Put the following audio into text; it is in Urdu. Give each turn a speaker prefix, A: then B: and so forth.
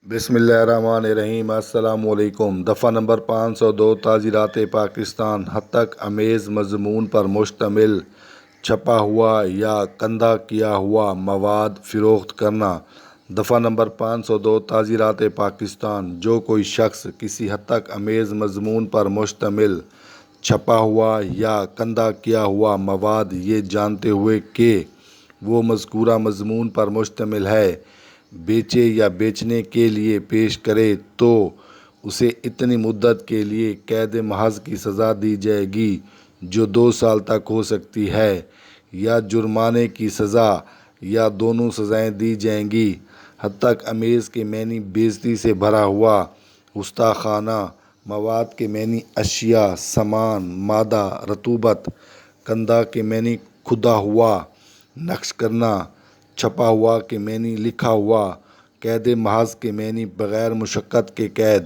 A: بسم اللہ الرحمن الرحیم۔ السلام علیکم۔ دفعہ نمبر 502 تعزیرات پاکستان ہتک امیز مضمون پر مشتمل چھپا ہوا یا کندہ کیا ہوا مواد فروخت کرنا۔ دفعہ نمبر 502 تعزیرات پاکستان جو کوئی شخص کسی ہتک امیز مضمون پر مشتمل چھپا ہوا یا کندہ کیا ہوا مواد یہ جانتے ہوئے کہ وہ مذکورہ مضمون پر مشتمل ہے بیچے یا بیچنے کے لیے پیش کرے تو اسے اتنی مدت کے لیے قید محض کی سزا دی جائے گی جو 2 سال تک ہو سکتی ہے یا جرمانے کی سزا یا دونوں سزائیں دی جائیں گی۔ ہتک امیز کے معنی بےعزتی سے بھرا ہوا گستاخانہ مواد کے معنی اشیاء سامان مادہ رطوبت۔ کندہ کے معنی کھدا ہوا نقش کرنا۔ چھپا ہوا کے معنی لکھا ہوا۔ قید محض کے معنی بغیر مشقت کے قید۔